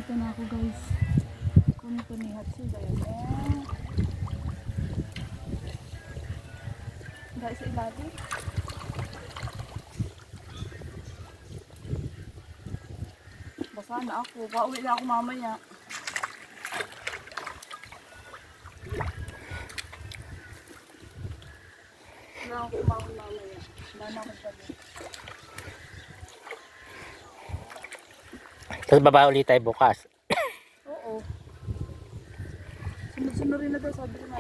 Dito na ako guys. Kung ito ni Hatsu dahil guys sa ilalim. Basa na ako. Pauwi na ako mamaya. Wala ako kumahon mamaya. Wala na akong sabi. Tapos baba ulit tayo bukas. Oo. Sunod-sunod rin na daw sabi ko na.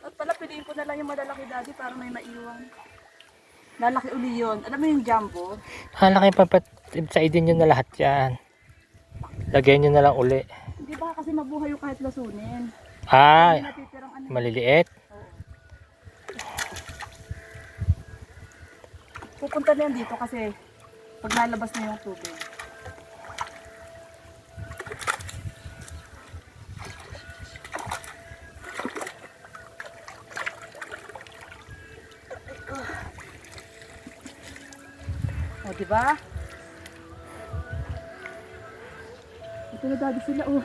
At pala piliin ko na lang yung malalaki daddy para may maiwan. Lalaki uli yun. Alam mo yung jumbo? Halaki papatibsaidin nyo na lahat yan. Lagyan nyo na lang uli. Hindi ba kasi mabuhay yung kahit lasunin? Ay, May natitirang ano. maliliit. Oo. Pupunta na yan dito kasi pag nalabas na yung tubig. O, diba? Ito na daddy sila, oh.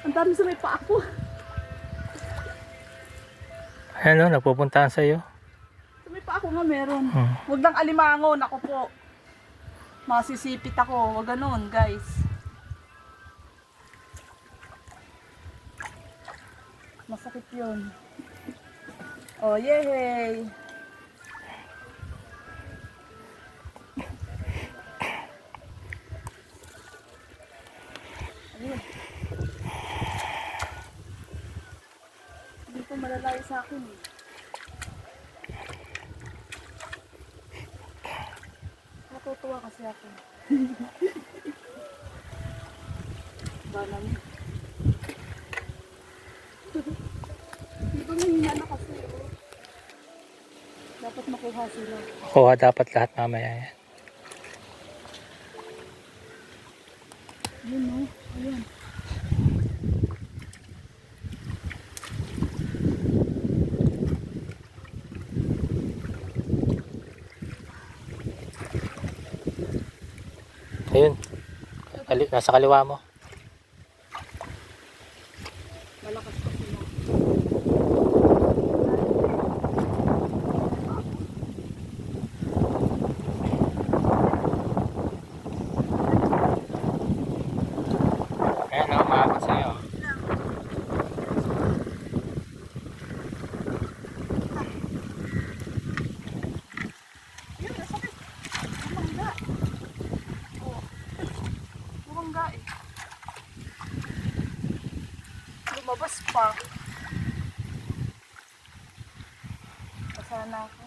Ang dami sa may paa ko. Ano, nagpupuntahan sa'yo. Sa may paa ko nga meron. Huwag lang alimangon, ako po. Masisipit ako, huwag ganun, guys. Masakit yun. Oh, yehey! Ayun. Hindi ko malalayo sa akin eh. Natutuwa kasi ako. Bala mo. Hindi ba mahina na kasi oh. Dapat makuha sila. Kuha dapat lahat mamaya yan. Ayun oh. Ayun. Ayun. Nasa kaliwa mo. Malakas pa sila. Ayan o, maabot sa'yo. Ayun, nasakit. Bumangga. Oh. Bumangga eh. Lumabas pa. Basa na ako.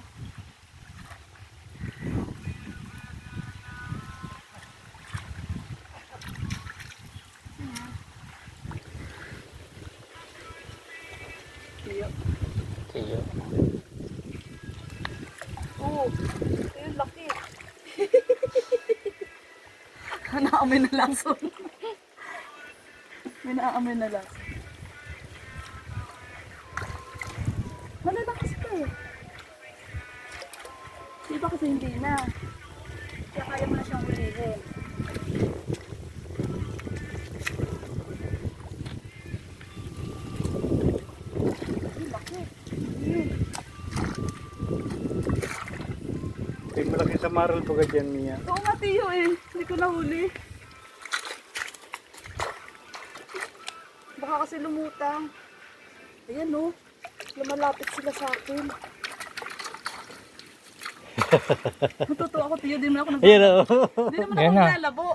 Tiyo. Tiyo. Oo. Ayun, laki. Naamoy na lason. May naamoy na lason. Malalakas pa eh. Di ba kasi hindi na. Kaya kaya mo na siyang hulihin. Ayun, laki. Ayun. Ay, malaki sa maral po ka dyan, Mia. Oo nga, Tiyo eh. Hindi ko nahuli. Baka kasi lumutang. Ayan oh. Lumalapit sila sa akin. Natutuwa ako, Tiyo. Di naman ako Ayun o. Hindi naman Ayan ako na. nalabo.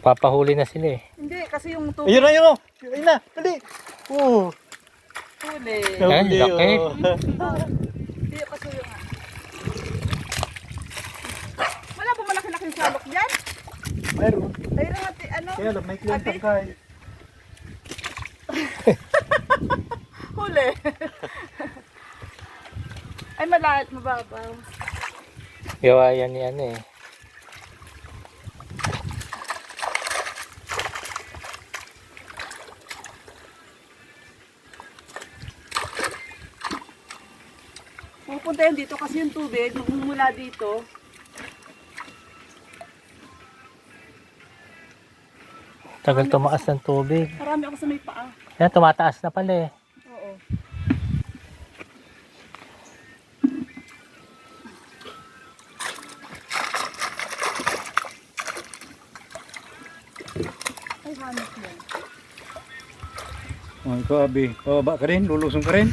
Papahuli na sila eh. Hindi, kasi yung tubig. Ayun na, ayun! Ayun na! Dali! Oo! Huli. Ayan, laki. Tiyo, pasuyo nga. Wala po malaki-laking salok dyan? Mayroon. Ayun nga, ano? Kaya lang, may kliyang Abi? tangkay. Huli. Ay, mababaw. Gawa yan ni ano eh. pupunta yan dito kasi yung tubig, mula dito. Tagal tumaas ng tubig. Marami ako sa may paa. Yan, tumataas na pala eh. Oo. Ay, hanap yan. Oh, ikaw, Abi. Bababa ka rin? Lulusong ka rin?